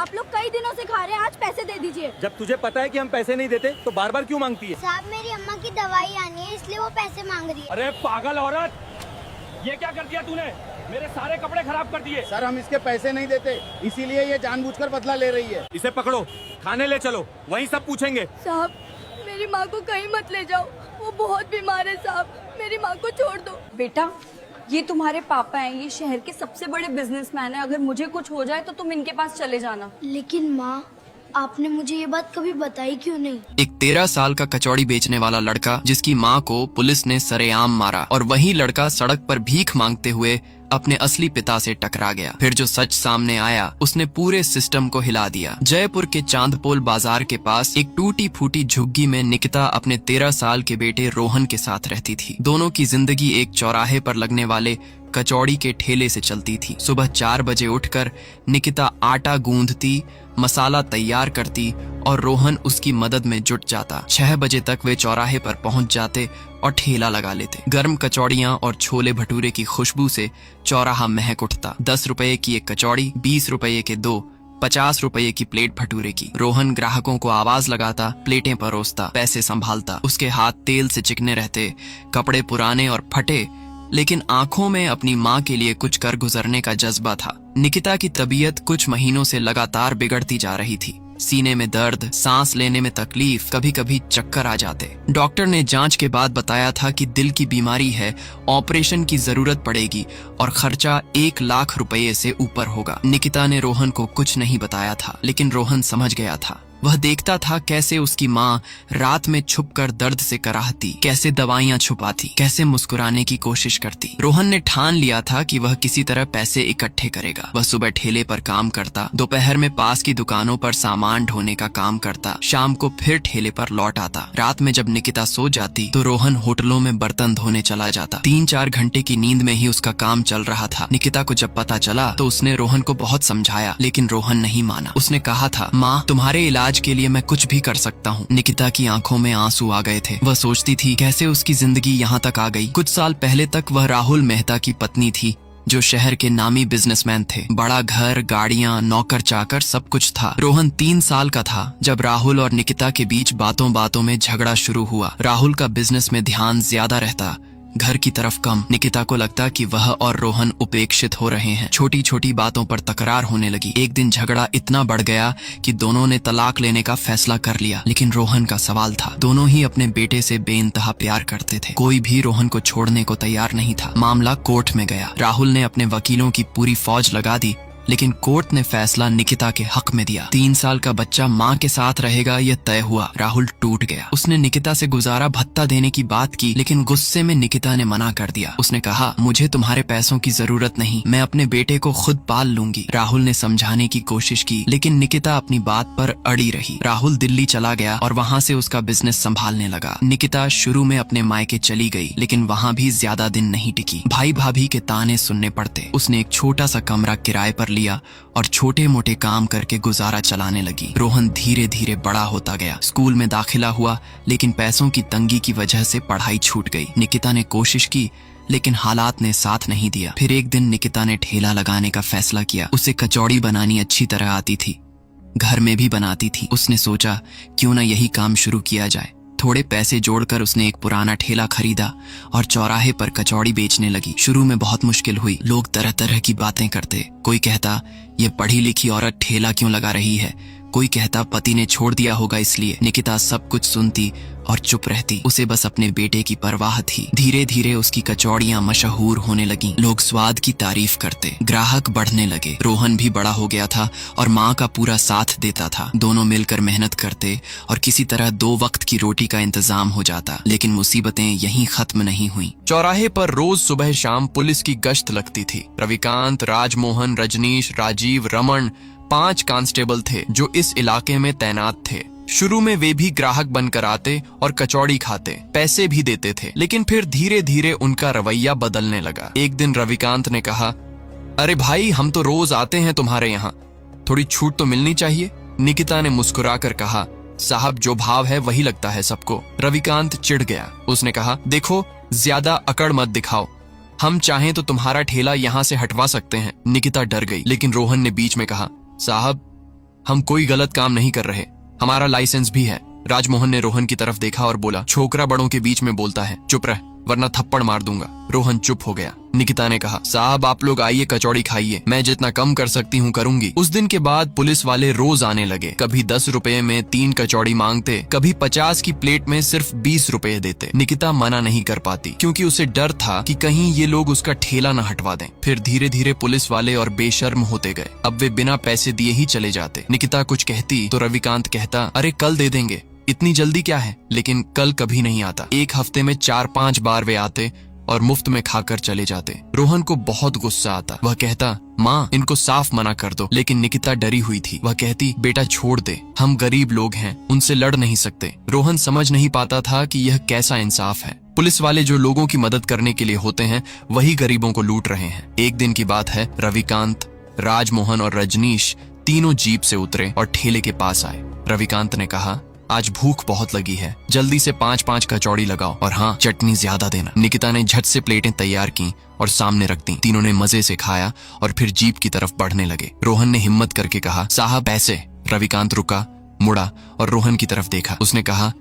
आप लोग कई दिनों से खा रहे हैं, आज पैसे दे दीजिए। जब तुझे पता है कि हम पैसे नहीं देते तो बार बार क्यों मांगती है? साहब मेरी अम्मा की दवाई आनी है इसलिए वो पैसे मांग रही है। अरे पागल औरत, ये क्या कर दिया तूने? मेरे सारे कपड़े खराब कर दिए। सर हम इसके पैसे नहीं देते, इसीलिए ये जानबूझकर बदला ले रही है। इसे पकड़ो, थाने ले चलो, वहीं सब पूछेंगे। साहब मेरी माँ को कहीं मत ले जाओ, वो बहुत बीमार है साहब, मेरी माँ को छोड़ दो। बेटा ये तुम्हारे पापा हैं, ये शहर के सबसे बड़े बिजनेसमैन हैं। अगर मुझे कुछ हो जाए तो तुम इनके पास चले जाना। लेकिन माँ आपने मुझे ये बात कभी बताई क्यों नहीं? एक 13 साल का कचौड़ी बेचने वाला लड़का जिसकी मां को पुलिस ने सरेआम मारा, और वही लड़का सड़क पर भीख मांगते हुए अपने असली पिता से टकरा गया। फिर जो सच सामने आया उसने पूरे सिस्टम को हिला दिया। जयपुर के चांदपोल बाजार के पास एक टूटी फूटी झुग्गी में निकिता अपने 13 साल के बेटे रोहन के साथ रहती थी। दोनों की जिंदगी एक चौराहे पर लगने वाले कचौड़ी के ठेले से चलती थी। सुबह 4 बजे उठकर निकिता आटा गूंदती, मसाला तैयार करती और रोहन उसकी मदद में जुट जाता। 6 बजे तक वे चौराहे पर पहुंच जाते और ठेला लगा लेते। गर्म कचौड़ियां और छोले भटूरे की खुशबू से चौराहा महक उठता। 10 रुपए की एक कचौड़ी, 20 रुपए के 2, 50 रुपए की प्लेट भटूरे की। रोहन ग्राहकों को आवाज लगाता, प्लेटें परोसता, पैसे संभालता। उसके हाथ तेल से चिकने रहते, कपड़े पुराने और फटे, लेकिन आंखों में अपनी माँ के लिए कुछ कर गुजरने का जज्बा था। निकिता की तबीयत कुछ महीनों से लगातार बिगड़ती जा रही थी। सीने में दर्द, सांस लेने में तकलीफ, कभी कभी चक्कर आ जाते। डॉक्टर ने जांच के बाद बताया था कि दिल की बीमारी है, ऑपरेशन की जरूरत पड़ेगी और खर्चा 1 लाख रुपए से ऊपर होगा। निकिता ने रोहन को कुछ नहीं बताया था, लेकिन रोहन समझ गया था। वह देखता था कैसे उसकी माँ रात में छुपकर दर्द से कराहती, कैसे दवाइयां छुपाती, कैसे मुस्कुराने की कोशिश करती। रोहन ने ठान लिया था कि वह किसी तरह पैसे इकट्ठे करेगा। वह सुबह ठेले पर काम करता, दोपहर में पास की दुकानों पर सामान ढोने का काम करता, शाम को फिर ठेले पर लौट आता। रात में जब निकिता सो जाती तो रोहन होटलों में बर्तन धोने चला जाता। 3-4 घंटे की नींद में ही उसका काम चल रहा था। निकिता को जब पता चला तो उसने रोहन को बहुत समझाया, लेकिन रोहन नहीं माना। उसने कहा था, माँ तुम्हारे इलाज के लिए मैं कुछ भी कर सकता हूँ। निकिता की आंखों में आंसू आ गए थे। वह सोचती थी कैसे उसकी जिंदगी यहाँ तक आ गई। कुछ साल पहले तक वह राहुल मेहता की पत्नी थी, जो शहर के नामी बिजनेसमैन थे। बड़ा घर, गाड़ियाँ, नौकर चाकर सब कुछ था। रोहन 3 साल का था जब राहुल और निकिता के बीच बातों बातों में झगड़ा शुरू हुआ। राहुल का बिजनेस में ध्यान ज्यादा रहता, घर की तरफ कम। निकिता को लगता कि वह और रोहन उपेक्षित हो रहे हैं। छोटी छोटी बातों पर तकरार होने लगी। एक दिन झगड़ा इतना बढ़ गया कि दोनों ने तलाक लेने का फैसला कर लिया। लेकिन रोहन का सवाल था, दोनों ही अपने बेटे से बेइंतहा प्यार करते थे। कोई भी रोहन को छोड़ने को तैयार नहीं था। मामला कोर्ट में गया। राहुल ने अपने वकीलों की पूरी फौज लगा दी, लेकिन कोर्ट ने फैसला निकिता के हक में दिया। 3 साल का बच्चा माँ के साथ रहेगा यह तय हुआ। राहुल टूट गया। उसने निकिता से गुजारा भत्ता देने की बात की, लेकिन गुस्से में निकिता ने मना कर दिया। उसने कहा, मुझे तुम्हारे पैसों की जरूरत नहीं, मैं अपने बेटे को खुद पाल लूंगी। राहुल ने समझाने की कोशिश की, लेकिन निकिता अपनी बात पर अड़ी रही। राहुल दिल्ली चला गया और वहाँ से उसका बिजनेस संभालने लगा। निकिता शुरू में अपने मायके चली गई, लेकिन वहाँ भी ज्यादा दिन नहीं टिकी। भाई भाभी के ताने सुनने पड़ते। उसने एक छोटा सा कमरा किराए पर लिया और छोटे मोटे काम करके गुजारा चलाने लगी। रोहन धीरे धीरे बड़ा होता गया। स्कूल में दाखिला हुआ, लेकिन पैसों की तंगी की वजह से पढ़ाई छूट गई। निकिता ने कोशिश की, लेकिन हालात ने साथ नहीं दिया। फिर एक दिन निकिता ने ठेला लगाने का फैसला किया। उसे कचौड़ी बनानी अच्छी तरह आती थी, घर में भी बनाती थी। उसने सोचा क्यों ना यही काम शुरू किया जाए। थोड़े पैसे जोड़कर उसने एक पुराना ठेला खरीदा और चौराहे पर कचौड़ी बेचने लगी। शुरू में बहुत मुश्किल हुई। लोग तरह तरह की बातें करते। कोई कहता, ये पढ़ी लिखी औरत ठेला क्यों लगा रही है। कोई कहता, पति ने छोड़ दिया होगा इसलिए। निकिता सब कुछ सुनती और चुप रहती। उसे बस अपने बेटे की परवाह थी। धीरे धीरे उसकी कचौड़ियां मशहूर होने लगीं। लोग स्वाद की तारीफ करते, ग्राहक बढ़ने लगे। रोहन भी बड़ा हो गया था और माँ का पूरा साथ देता था। दोनों मिलकर मेहनत करते और किसी तरह 2 वक्त की रोटी का इंतजाम हो जाता। लेकिन मुसीबतें यहीं खत्म नहीं हुई। चौराहे पर रोज सुबह शाम पुलिस की गश्त लगती थी। रविकांत, राजमोहन, रजनीश, राजीव, रमन 5 कांस्टेबल थे जो इस इलाके में तैनात थे। शुरू में वे भी ग्राहक बनकर आते और कचौड़ी खाते, पैसे भी देते थे, लेकिन फिर धीरे धीरे उनका रवैया बदलने लगा। एक दिन रविकांत ने कहा, अरे भाई हम तो रोज आते हैं तुम्हारे यहाँ, थोड़ी छूट तो मिलनी चाहिए। निकिता ने मुस्कुराकर कहा, साहब जो भाव है वही लगता है सबको। रविकांत चिढ़ गया। उसने कहा, देखो ज्यादा अकड़ मत दिखाओ, हम चाहें तो तुम्हारा ठेला यहाँ से हटवा सकते हैं। निकिता डर गई, लेकिन रोहन ने बीच में कहा, साहब हम कोई गलत काम नहीं कर रहे, हमारा लाइसेंस भी है। राजमोहन ने रोहन की तरफ देखा और बोला, छोकरा बड़ों के बीच में बोलता है, चुप रह वरना थप्पड़ मार दूंगा। रोहन चुप हो गया। निकिता ने कहा, साहब आप लोग आइए कचौड़ी खाइए, मैं जितना कम कर सकती हूँ करूंगी। उस दिन के बाद पुलिस वाले रोज आने लगे। कभी 10 रुपए में 3 कचौड़ी मांगते, कभी 50 की प्लेट में सिर्फ 20 रुपए देते। निकिता मना नहीं कर पाती क्योंकि उसे डर था कि कहीं ये लोग उसका ठेला न हटवा दें। फिर धीरे धीरे पुलिस वाले और बेशर्म होते गए। अब वे बिना पैसे दिए ही चले जाते। निकिता कुछ कहती तो रविकांत कहता, अरे कल दे देंगे, इतनी जल्दी क्या है। लेकिन कल कभी नहीं आता। एक हफ्ते में 4-5 बार वे आते और मुफ्त में खाकर चले जाते। रोहन को बहुत गुस्सा आता। वह कहता, माँ इनको साफ मना कर दो। लेकिन निकिता डरी हुई थी। वह कहती, बेटा छोड़ दे, हम गरीब लोग हैं, उनसे लड़ नहीं सकते। रोहन समझ नहीं पाता था कि यह कैसा इंसाफ है। पुलिस वाले जो लोगों की मदद करने के लिए होते हैं वही गरीबों को लूट रहे हैं। एक दिन की बात है, रविकांत, राजमोहन और रजनीश तीनों जीप से उतरे और ठेले के पास आए। रविकांत ने कहा, आज भूख बहुत लगी है, जल्दी से 5-5 कचौड़ी लगाओ और हाँ चटनी ज्यादा देना। निकिता ने झट से प्लेटें तैयार की और सामने रख दी। तीनों ने मजे से खाया और फिर जीप की तरफ बढ़ने लगे। रोहन ने हिम्मत करके कहा, साहब पैसे। रविकांत रुका, मुड़ा और रोहन की तरफ देखा। उसने कहा,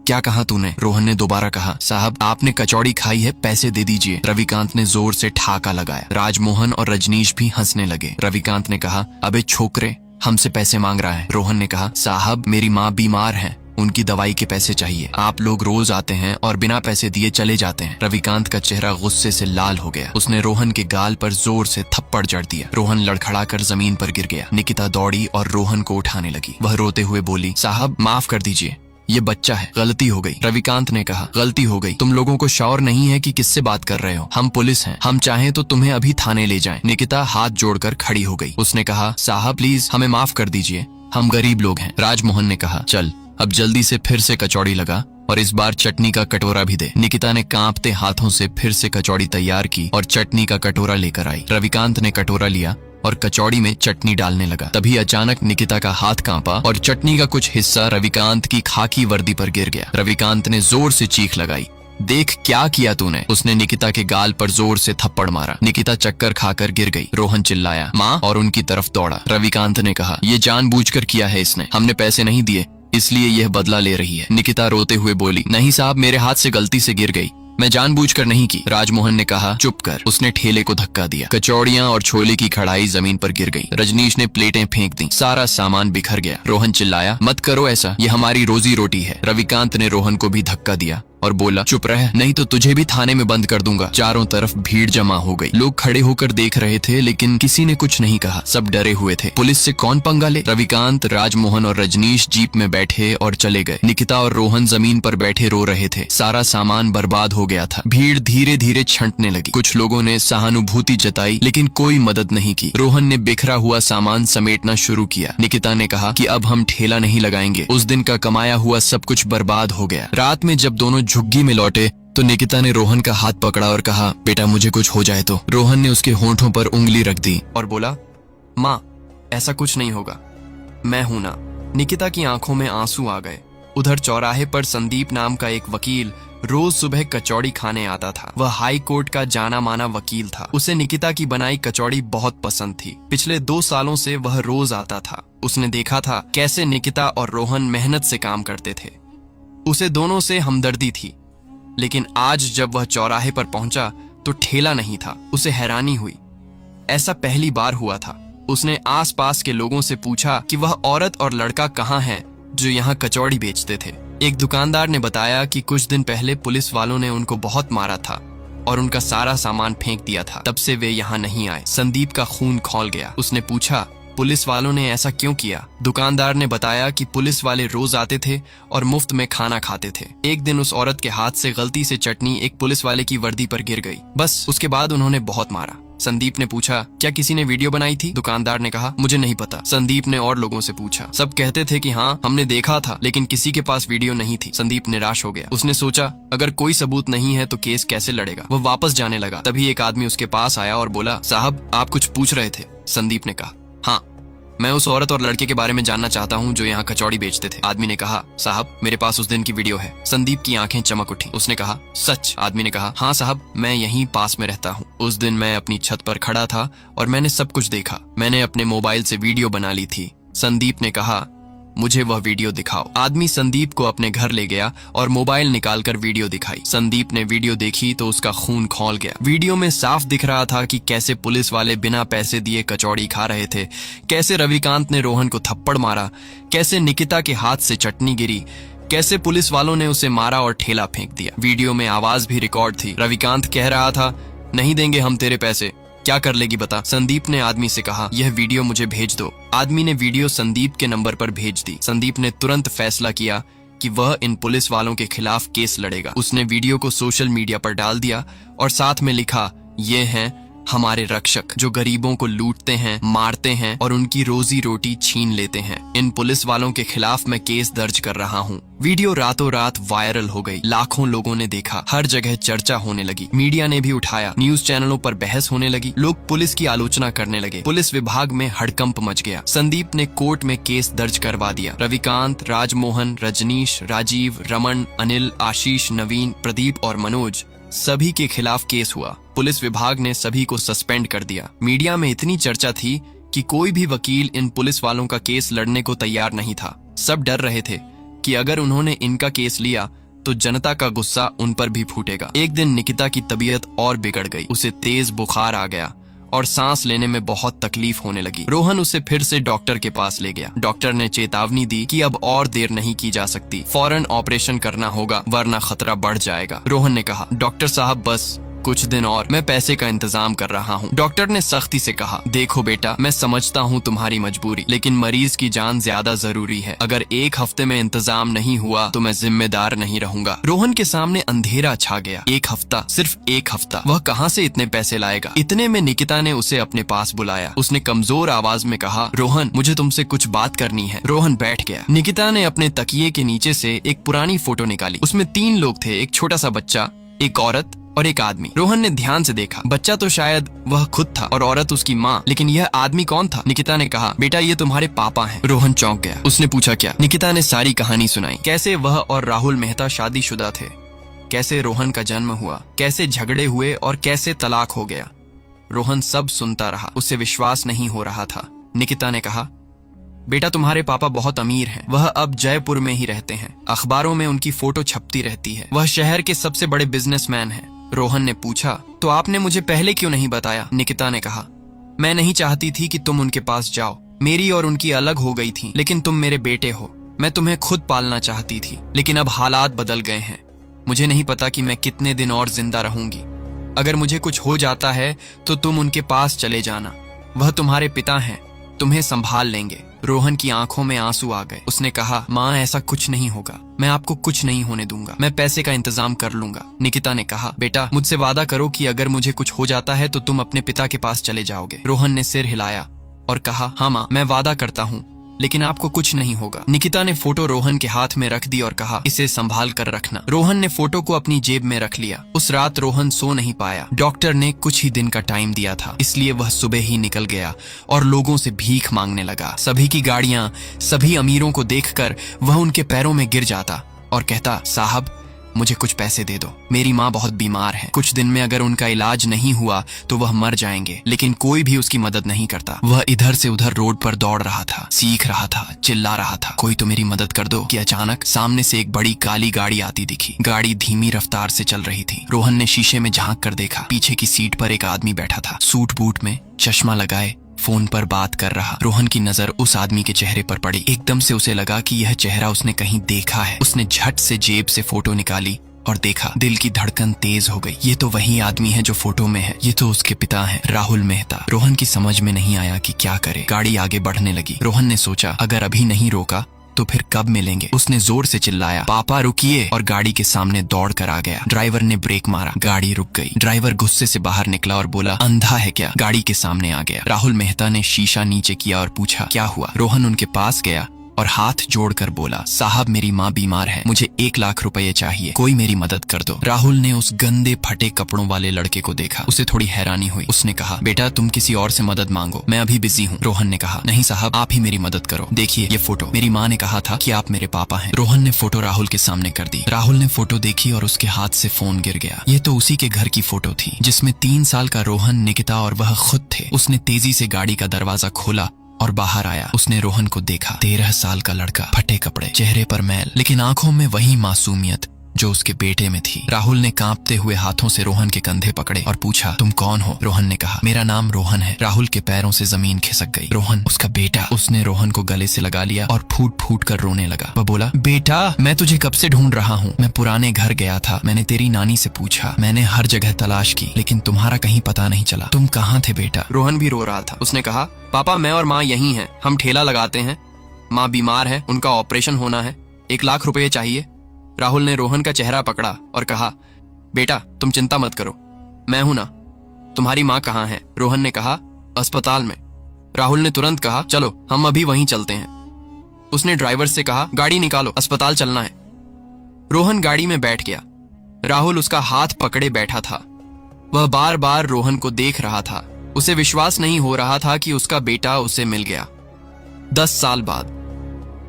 क्या कहा तूने? रोहन ने दोबारा कहा, साहब आपने कचौड़ी खाई है, पैसे दे दीजिए। रविकांत ने जोर से ठाका लगाया। राजमोहन और रजनीश भी हंसने लगे। रविकांत ने कहा, अबे छोकरे, हमसे पैसे मांग रहा है। रोहन ने कहा, साहब मेरी माँ बीमार है, उनकी दवाई के पैसे चाहिए। आप लोग रोज आते हैं और बिना पैसे दिए चले जाते हैं। रविकांत का चेहरा गुस्से से लाल हो गया। उसने रोहन के गाल पर जोर से थप्पड़ जड़ दिया। रोहन लड़खड़ाकर जमीन पर गिर गया। निकिता दौड़ी और रोहन को उठाने लगी। वह रोते हुए बोली, साहब माफ कर दीजिए, ये बच्चा है, गलती हो गई। रविकांत ने कहा, गलती हो गई? तुम लोगों को शौर नहीं है कि किससे बात कर रहे हो? हम पुलिस हैं, हम चाहें तो तुम्हें अभी थाने ले जाएं। निकिता हाथ जोड़कर खड़ी हो गई। उसने कहा, साहब प्लीज हमें माफ कर दीजिए, हम गरीब लोग हैं। राजमोहन ने कहा, चल अब जल्दी से फिर से कचौड़ी लगा और इस बार चटनी का कटोरा भी दे। निकिता ने कांपते हाथों से फिर से कचौड़ी तैयार की और चटनी का कटोरा लेकर आई। रविकांत ने कटोरा लिया और कचौड़ी में चटनी डालने लगा। तभी अचानक निकिता का हाथ कांपा और चटनी का कुछ हिस्सा रविकांत की खाकी वर्दी पर गिर गया। रविकांत ने जोर से चीख लगाई, देख क्या किया तूने। उसने निकिता के गाल पर जोर से थप्पड़ मारा। निकिता चक्कर खाकर गिर गई। रोहन चिल्लाया, माँ, और उनकी तरफ दौड़ा। रविकांत ने कहा, ये जानबूझकर किया है इसने, हमने पैसे नहीं दिए इसलिए यह बदला ले रही है। निकिता रोते हुए बोली, नहीं साहब मेरे हाथ से गलती से गिर गई, मैं जानबूझकर नहीं की। राजमोहन ने कहा, चुप कर। उसने ठेले को धक्का दिया। कचौड़ियां और छोले की कढ़ाई जमीन पर गिर गई। रजनीश ने प्लेटें फेंक दी। सारा सामान बिखर गया। रोहन चिल्लाया, मत करो ऐसा, ये हमारी रोजी रोटी है। रविकांत ने रोहन को भी धक्का दिया और बोला, चुप रह, नहीं तो तुझे भी थाने में बंद कर दूंगा। चारों तरफ भीड़ जमा हो गई। लोग खड़े होकर देख रहे थे लेकिन किसी ने कुछ नहीं कहा। सब डरे हुए थे। पुलिस से कौन पंगा ले? रविकांत, राजमोहन और रजनीश जीप में बैठे और चले गए। निकिता और रोहन जमीन पर बैठे रो रहे थे। सारा सामान बर्बाद हो गया था। भीड़ धीरे धीरे छंटने लगी। कुछ लोगों ने सहानुभूति जताई लेकिन कोई मदद नहीं की। रोहन ने बिखरा हुआ सामान समेटना शुरू किया। निकिता ने कहा कि अब हम ठेला नहीं लगाएंगे। उस दिन का कमाया हुआ सब कुछ बर्बाद हो गया। रात में जब दोनों झुग्गी में लौटे तो निकिता ने रोहन का हाथ पकड़ा और कहा, बेटा मुझे कुछ हो जाए तो। रोहन ने उसके होंठों पर उंगली रख दी और बोला, माँ ऐसा कुछ नहीं होगा, मैं हूं ना। निकिता की आंखों में आंसू आ गए। उधर चौराहे पर संदीप नाम का एक वकील रोज सुबह कचौड़ी खाने आता था। वह हाई कोर्ट का जाना माना वकील था। उसे निकिता की बनाई कचौड़ी बहुत पसंद थी। पिछले 2 सालों से वह रोज आता था। उसने देखा था कैसे निकिता और रोहन मेहनत से काम करते थे। उसे दोनों से हमदर्दी थी। लेकिन आज जब वह चौराहे पर पहुंचा तो ठेला नहीं था। उसे हैरानी हुई। ऐसा पहली बार हुआ था। उसने आसपास के लोगों से पूछा कि वह औरत और लड़का कहाँ हैं जो यहाँ कचौड़ी बेचते थे। एक दुकानदार ने बताया कि कुछ दिन पहले पुलिस वालों ने उनको बहुत मारा था और उनका सारा सामान फेंक दिया था। तब से वे यहाँ नहीं आए। संदीप का खून खौल गया। उसने पूछा, पुलिस वालों ने ऐसा क्यों किया? दुकानदार ने बताया कि पुलिस वाले रोज आते थे और मुफ्त में खाना खाते थे। एक दिन उस औरत के हाथ से गलती से चटनी एक पुलिस वाले की वर्दी पर गिर गई। बस उसके बाद उन्होंने बहुत मारा। संदीप ने पूछा, क्या किसी ने वीडियो बनाई थी? दुकानदार ने कहा, मुझे नहीं पता। संदीप ने और लोगों से पूछा। सब कहते थे कि हाँ हमने देखा था, लेकिन किसी के पास वीडियो नहीं थी। संदीप निराश हो गया। उसने सोचा, अगर कोई सबूत नहीं है तो केस कैसे लड़ेगा। वह वापस जाने लगा। तभी एक आदमी उसके पास आया और बोला, साहब आप कुछ पूछ रहे थे? संदीप ने कहा, हाँ मैं उस औरत और लड़के के बारे में जानना चाहता हूँ जो यहाँ कचौड़ी बेचते थे। आदमी ने कहा, साहब मेरे पास उस दिन की वीडियो है। संदीप की आंखें चमक उठी। उसने कहा, सच? आदमी ने कहा, हाँ साहब मैं यहीं पास में रहता हूँ। उस दिन मैं अपनी छत पर खड़ा था और मैंने सब कुछ देखा। मैंने अपने मोबाइल से वीडियो बना ली थी। संदीप ने कहा, मुझे वह वीडियो दिखाओ। आदमी संदीप को अपने घर ले गया और मोबाइल निकालकर वीडियो दिखाई। संदीप ने वीडियो देखी तो उसका खून खौल गया। वीडियो में साफ दिख रहा था कि कैसे पुलिस वाले बिना पैसे दिए कचौड़ी खा रहे थे, कैसे रविकांत ने रोहन को थप्पड़ मारा, कैसे निकिता के हाथ से चटनी गिरी, कैसे पुलिस वालों ने उसे मारा और ठेला फेंक दिया। वीडियो में आवाज भी रिकॉर्ड थी। रविकांत कह रहा था, नहीं देंगे हम तेरे पैसे, क्या कर लेगी बता। संदीप ने आदमी से कहा, यह वीडियो मुझे भेज दो। आदमी ने वीडियो संदीप के नंबर पर भेज दी। संदीप ने तुरंत फैसला किया कि वह इन पुलिस वालों के खिलाफ केस लड़ेगा। उसने वीडियो को सोशल मीडिया पर डाल दिया और साथ में लिखा, ये हैं हमारे रक्षक जो गरीबों को लूटते हैं, मारते हैं और उनकी रोजी रोटी छीन लेते हैं। इन पुलिस वालों के खिलाफ मैं केस दर्ज कर रहा हूँ। वीडियो रातों रात वायरल हो गई। लाखों लोगों ने देखा, हर जगह चर्चा होने लगी। मीडिया ने भी उठाया, न्यूज चैनलों पर बहस होने लगी, लोग पुलिस की आलोचना करने लगे। पुलिस विभाग में हड़कंप मच गया। संदीप ने कोर्ट में केस दर्ज करवा दिया। रविकांत, राजमोहन, रजनीश, राजीव, रमन, अनिल, आशीष, नवीन, प्रदीप और मनोज सभी के खिलाफ केस हुआ। पुलिस विभाग ने सभी को सस्पेंड कर दिया। मीडिया में इतनी चर्चा थी कि कोई भी वकील इन पुलिस वालों का केस लड़ने को तैयार नहीं था। सब डर रहे थे कि अगर उन्होंने इनका केस लिया तो जनता का गुस्सा उन पर भी फूटेगा। एक दिन निकिता की तबीयत और बिगड़ गई। उसे तेज बुखार आ गया और सांस लेने में बहुत तकलीफ होने लगी। रोहन उसे फिर से डॉक्टर के पास ले गया। डॉक्टर ने चेतावनी दी कि अब और देर नहीं की जा सकती, फौरन ऑपरेशन करना होगा वरना खतरा बढ़ जाएगा। रोहन ने कहा, डॉक्टर साहब बस कुछ दिन और, मैं पैसे का इंतजाम कर रहा हूँ। डॉक्टर ने सख्ती से कहा, देखो बेटा, मैं समझता हूँ तुम्हारी मजबूरी, लेकिन मरीज की जान ज्यादा जरूरी है। अगर एक हफ्ते में इंतजाम नहीं हुआ तो मैं जिम्मेदार नहीं रहूंगा। रोहन के सामने अंधेरा छा गया। एक हफ्ता, सिर्फ एक हफ्ता, वह कहाँ से इतने पैसे लाएगा? इतने में निकिता ने उसे अपने पास बुलाया। उसने कमजोर आवाज में कहा, रोहन, मुझे तुमसे कुछ बात करनी है। रोहन बैठ गया। निकिता ने अपने तकिए के नीचे से एक पुरानी फोटो निकाली। उसमें 3 लोग थे, एक छोटा सा बच्चा, एक औरत और एक आदमी। रोहन ने ध्यान से देखा। बच्चा तो शायद वह खुद था और औरत उसकी माँ, लेकिन यह आदमी कौन था? निकिता ने कहा, बेटा ये तुम्हारे पापा हैं। रोहन चौंक गया। उसने पूछा, क्या? निकिता ने सारी कहानी सुनाई। कैसे वह और राहुल मेहता शादीशुदा थे, कैसे रोहन का जन्म हुआ, कैसे झगड़े हुए और कैसे तलाक हो गया। रोहन सब सुनता रहा। उसे विश्वास नहीं हो रहा था। निकिता ने कहा, बेटा तुम्हारे पापा बहुत अमीर हैं। वह अब जयपुर में ही रहते हैं। अखबारों में उनकी फोटो छपती रहती है। वह शहर के सबसे बड़े बिजनेसमैन हैं। रोहन ने पूछा, तो आपने मुझे पहले क्यों नहीं बताया? निकिता ने कहा, मैं नहीं चाहती थी कि तुम उनके पास जाओ। मेरी और उनकी अलग हो गई थी, लेकिन तुम मेरे बेटे हो। मैं तुम्हें खुद पालना चाहती थी, लेकिन अब हालात बदल गए हैं। मुझे नहीं पता कि मैं कितने दिन और जिंदा रहूंगी। अगर मुझे कुछ हो जाता है तो तुम उनके पास चले जाना। वह तुम्हारे पिता हैं, तुम्हें संभाल लेंगे। रोहन की आंखों में आंसू आ गए। उसने कहा, माँ ऐसा कुछ नहीं होगा, मैं आपको कुछ नहीं होने दूंगा, मैं पैसे का इंतजाम कर लूंगा। निकिता ने कहा, बेटा मुझसे वादा करो कि अगर मुझे कुछ हो जाता है तो तुम अपने पिता के पास चले जाओगे। रोहन ने सिर हिलाया और कहा, हाँ माँ, मैं वादा करता हूँ, लेकिन आपको कुछ नहीं होगा। निकिता ने फोटो रोहन के हाथ में रख दी और कहा, इसे संभाल कर रखना। रोहन ने फोटो को अपनी जेब में रख लिया। उस रात रोहन सो नहीं पाया। डॉक्टर ने कुछ ही दिन का टाइम दिया था, इसलिए वह सुबह ही निकल गया और लोगों से भीख मांगने लगा। सभी की गाड़ियां, सभी अमीरों को देखकर वह उनके पैरों में गिर जाता और कहता, साहब मुझे कुछ पैसे दे दो, मेरी माँ बहुत बीमार है, कुछ दिन में अगर उनका इलाज नहीं हुआ तो वह मर जाएंगे। लेकिन कोई भी उसकी मदद नहीं करता। वह इधर से उधर रोड पर दौड़ रहा था, सीख रहा था, चिल्ला रहा था, कोई तो मेरी मदद कर दो। कि अचानक सामने से एक बड़ी काली गाड़ी आती दिखी। गाड़ी धीमी रफ्तार से चल रही थी। रोहन ने शीशे में झांक कर देखा। पीछे की सीट पर एक आदमी बैठा था, सूट बूट में, चश्मा लगाए, फोन पर बात कर रहा। रोहन की नजर उस आदमी के चेहरे पर पड़ी। एकदम से उसे लगा कि यह चेहरा उसने कहीं देखा है। उसने झट से जेब से फोटो निकाली और देखा। दिल की धड़कन तेज हो गई। ये तो वही आदमी है जो फोटो में है। ये तो उसके पिता हैं, राहुल मेहता। रोहन की समझ में नहीं आया कि क्या करे। गाड़ी आगे बढ़ने लगी। रोहन ने सोचा, अगर अभी नहीं रोका तो फिर कब मिलेंगे। उसने जोर से चिल्लाया, पापा रुकिए, और गाड़ी के सामने दौड़ कर आ गया। ड्राइवर ने ब्रेक मारा, गाड़ी रुक गई। ड्राइवर गुस्से से बाहर निकला और बोला, अंधा है क्या? गाड़ी के सामने आ गया। राहुल मेहता ने शीशा नीचे किया और पूछा, क्या हुआ? रोहन उनके पास गया और हाथ जोड़कर बोला, साहब मेरी माँ बीमार है, मुझे 1 लाख रुपए चाहिए, कोई मेरी मदद कर दो। राहुल ने उस गंदे फटे कपड़ों वाले लड़के को देखा। उसे थोड़ी हैरानी हुई। उसने कहा, बेटा तुम किसी और से मदद मांगो, मैं अभी बिजी हूँ। रोहन ने कहा, नहीं साहब आप ही मेरी मदद करो। देखिए ये फोटो, मेरी माँ ने कहा था कि आप मेरे पापा हैं। रोहन ने फोटो राहुल के सामने कर दी। राहुल ने फोटो देखी और उसके हाथ से फोन गिर गया। ये तो उसी के घर की फोटो थी जिसमें 3 साल का रोहन, निकिता और वह खुद थे। उसने तेजी से गाड़ी का दरवाजा खोला और बाहर आया। उसने रोहन को देखा। 13 साल का लड़का, फटे कपड़े, चेहरे पर मैल, लेकिन आंखों में वही मासूमियत जो उसके बेटे में थी। राहुल ने कांपते हुए हाथों से रोहन के कंधे पकड़े और पूछा, तुम कौन हो? रोहन ने कहा, मेरा नाम रोहन है। राहुल के पैरों से जमीन खिसक गई। रोहन, उसका बेटा। उसने रोहन को गले से लगा लिया और फूट फूट कर रोने लगा। वह बोला, बेटा, मैं तुझे कब से ढूंढ रहा हूँ। मैं पुराने घर गया था, मैंने तेरी नानी से पूछा, मैंने हर जगह तलाश की, लेकिन तुम्हारा कहीं पता नहीं चला। तुम कहाँ थे बेटा? रोहन भी रो रहा था। उसने कहा, पापा, मैं और माँ यहीं हैं, हम ठेला लगाते हैं। माँ बीमार है, उनका ऑपरेशन होना है, 1 लाख रुपए चाहिए। राहुल ने रोहन का चेहरा पकड़ा और कहा, बेटा, तुम चिंता मत करो, मैं हूं ना। तुम्हारी माँ कहाँ है? रोहन ने कहा, अस्पताल में। राहुल ने तुरंत कहा, चलो हम अभी वहीं चलते हैं। उसने ड्राइवर से कहा, गाड़ी निकालो, अस्पताल चलना है। रोहन गाड़ी में बैठ गया। राहुल उसका हाथ पकड़े बैठा था। वह बार बार रोहन को देख रहा था। उसे विश्वास नहीं हो रहा था कि उसका बेटा उसे मिल गया। 10 साल बाद।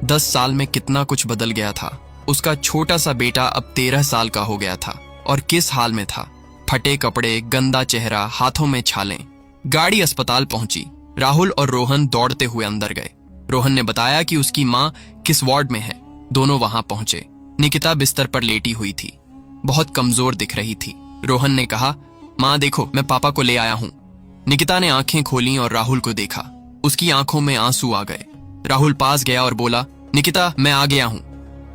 10 साल में कितना कुछ बदल गया था। उसका छोटा सा बेटा अब 13 साल का हो गया था और किस हाल में था। फटे कपड़े, गंदा चेहरा, हाथों में छालें। गाड़ी अस्पताल पहुंची। राहुल और रोहन दौड़ते हुए अंदर गए। रोहन ने बताया कि उसकी माँ किस वार्ड में है। दोनों वहां पहुंचे। निकिता बिस्तर पर लेटी हुई थी, बहुत कमजोर दिख रही थी। रोहन ने कहा, माँ देखो, मैं पापा को ले आया हूं। निकिता ने आंखें खोली और राहुल को देखा। उसकी आंखों में आंसू आ गए। राहुल पास गया और बोला, निकिता, मैं आ गया हूं,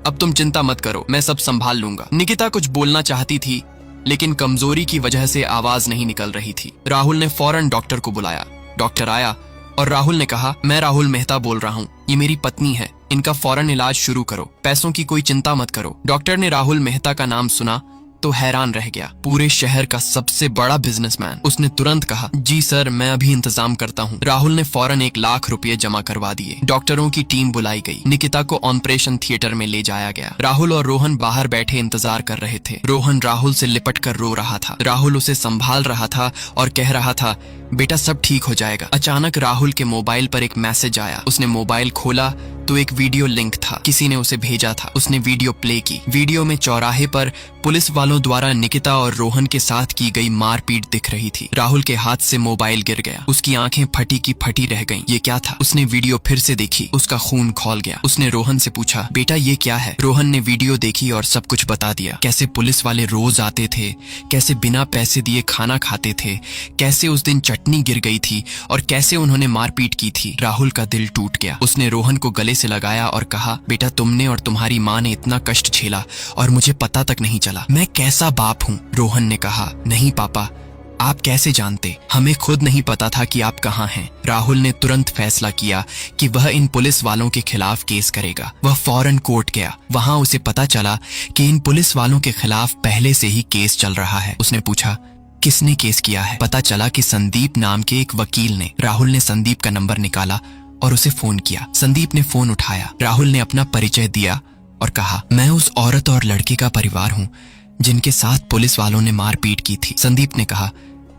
अब तुम चिंता मत करो, मैं सब संभाल लूंगा। निकिता कुछ बोलना चाहती थी, लेकिन कमजोरी की वजह से आवाज नहीं निकल रही थी। राहुल ने फौरन डॉक्टर को बुलाया। डॉक्टर आया और राहुल ने कहा, मैं राहुल मेहता बोल रहा हूँ, ये मेरी पत्नी है, इनका फौरन इलाज शुरू करो, पैसों की कोई चिंता मत करो। डॉक्टर ने राहुल मेहता का नाम सुना तो हैरान रह गया। पूरे शहर का सबसे बड़ा बिजनेसमैन। उसने तुरंत कहा, जी सर, मैं अभी इंतजाम करता हूँ। राहुल ने फौरन 1 लाख रुपए जमा करवा दिए। डॉक्टरों की टीम बुलाई गई। निकिता को ऑपरेशन थिएटर में ले जाया गया। राहुल और रोहन बाहर बैठे इंतजार कर रहे थे। रोहन राहुल से लिपट कर रो रहा था। राहुल उसे संभाल रहा था और कह रहा था, बेटा, सब ठीक हो जाएगा। अचानक राहुल के मोबाइल पर एक मैसेज आया। उसने मोबाइल खोला तो एक वीडियो लिंक था, किसी ने उसे भेजा था। उसने वीडियो प्ले की। वीडियो में चौराहे पर पुलिस वालों द्वारा निकिता और रोहन के साथ की गई मारपीट दिख रही थी। राहुल के हाथ से मोबाइल गिर गया। उसकी आंखें फटी की फटी रह गईं। ये क्या था? उसने वीडियो फिर से देखी। उसका खून खौल गया। उसने रोहन से पूछा, बेटा, ये क्या है? रोहन ने वीडियो देखी और सब कुछ बता दिया। कैसे पुलिस वाले रोज आते थे, कैसे बिना पैसे दिए खाना खाते थे, कैसे उस दिन चटनी गिर गई थी और कैसे उन्होंने मारपीट की थी। राहुल का दिल टूट गया। उसने रोहन को गले से लगाया और कहा, बेटा, तुमने और तुम्हारी माँ ने इतना कष्ट झेला और मुझे पता तक नहीं चला। मैं कैसा बाप हूँ? रोहन ने कहा, नहीं पापा, आप कैसे जानते? हमें खुद नहीं पता था कि आप कहाँ हैं। राहुल ने तुरंत फैसला किया कि वह इन पुलिस वालों के खिलाफ केस करेगा। वह फौरन कोर्ट गया। वहां उसे पता चला कि इन पुलिस वालों के खिलाफ पहले से ही केस चल रहा है। उसने पूछा, किसने केस किया है? पता चला कि संदीप नाम के एक वकील ने। राहुल ने संदीप का नंबर निकाला और उसे फोन किया। संदीप ने फोन उठाया। राहुल ने अपना परिचय दिया और कहा, मैं उस औरत और लड़के का परिवार हूँ जिनके साथ पुलिस वालों ने मारपीट की थी। संदीप ने कहा,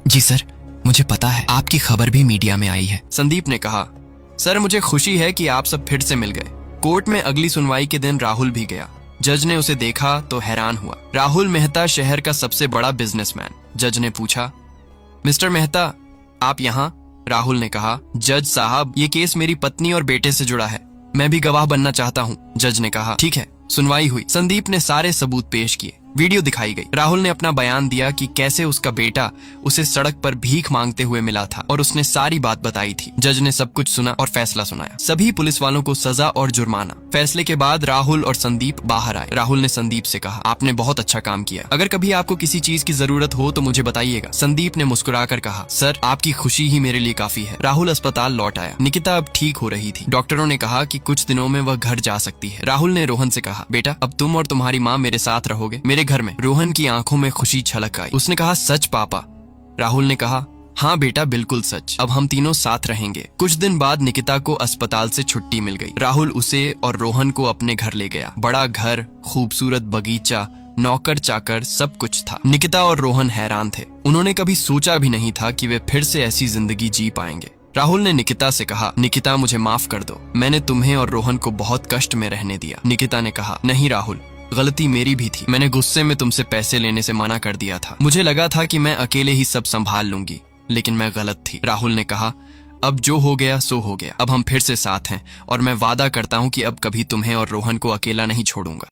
जी सर, मुझे पता है, आपकी खबर भी मीडिया में आई है। संदीप ने कहा, सर, मुझे खुशी है कि आप सब फिर से मिल गए। कोर्ट में अगली सुनवाई के दिन राहुल भी गया। जज ने उसे देखा तो हैरान हुआ। राहुल मेहता शहर का सबसे बड़ा बिजनेसमैन। जज ने पूछा, मिस्टर मेहता, आप यहाँ? राहुल ने कहा, जज साहब, ये केस मेरी पत्नी और बेटे से जुड़ा है, मैं भी गवाह बनना चाहता हूँ। जज ने कहा, ठीक है। सुनवाई हुई। संदीप ने सारे सबूत पेश किए। वीडियो दिखाई गई। राहुल ने अपना बयान दिया कि कैसे उसका बेटा उसे सड़क पर भीख मांगते हुए मिला था और उसने सारी बात बताई थी। जज ने सब कुछ सुना और फैसला सुनाया। सभी पुलिस वालों को सजा और जुर्माना। फैसले के बाद राहुल और संदीप बाहर आए। राहुल ने संदीप से कहा, आपने बहुत अच्छा काम किया, अगर कभी आपको किसी चीज की जरूरत हो तो मुझे बताइएगा। संदीप ने मुस्कुराकर कहा, सर, आपकी खुशी ही मेरे लिए काफी है। राहुल अस्पताल लौट आया। निकिता अब ठीक हो रही थी। डॉक्टरों ने कहा कि कुछ दिनों में वह घर जा सकती है। राहुल ने रोहन से कहा, बेटा, अब तुम और तुम्हारी माँ मेरे साथ रहोगे, मेरे घर में। रोहन की आंखों में खुशी छलक आई। उसने कहा, सच पापा? राहुल ने कहा, हाँ बेटा, बिल्कुल सच, अब हम तीनों साथ रहेंगे। कुछ दिन बाद निकिता को अस्पताल से छुट्टी मिल गई। राहुल उसे और रोहन को अपने घर ले गया। बड़ा घर, खूबसूरत बगीचा, नौकर चाकर, सब कुछ था। निकिता और रोहन हैरान थे। उन्होंने कभी सोचा भी नहीं था कि वे फिर से ऐसी जिंदगी जी पाएंगे। राहुल ने निकिता से कहा, निकिता, मुझे माफ कर दो, मैंने तुम्हें और रोहन को बहुत कष्ट में रहने दिया। निकिता ने कहा, नहीं राहुल, गलती मेरी भी थी, मैंने गुस्से में तुमसे पैसे लेने से मना कर दिया था। मुझे लगा था कि मैं अकेले ही सब संभाल लूंगी, लेकिन मैं गलत थी। राहुल ने कहा, अब जो हो गया सो हो गया। अब हम फिर से साथ हैं और मैं वादा करता हूँ कि अब कभी तुम्हें और रोहन को अकेला नहीं छोड़ूंगा।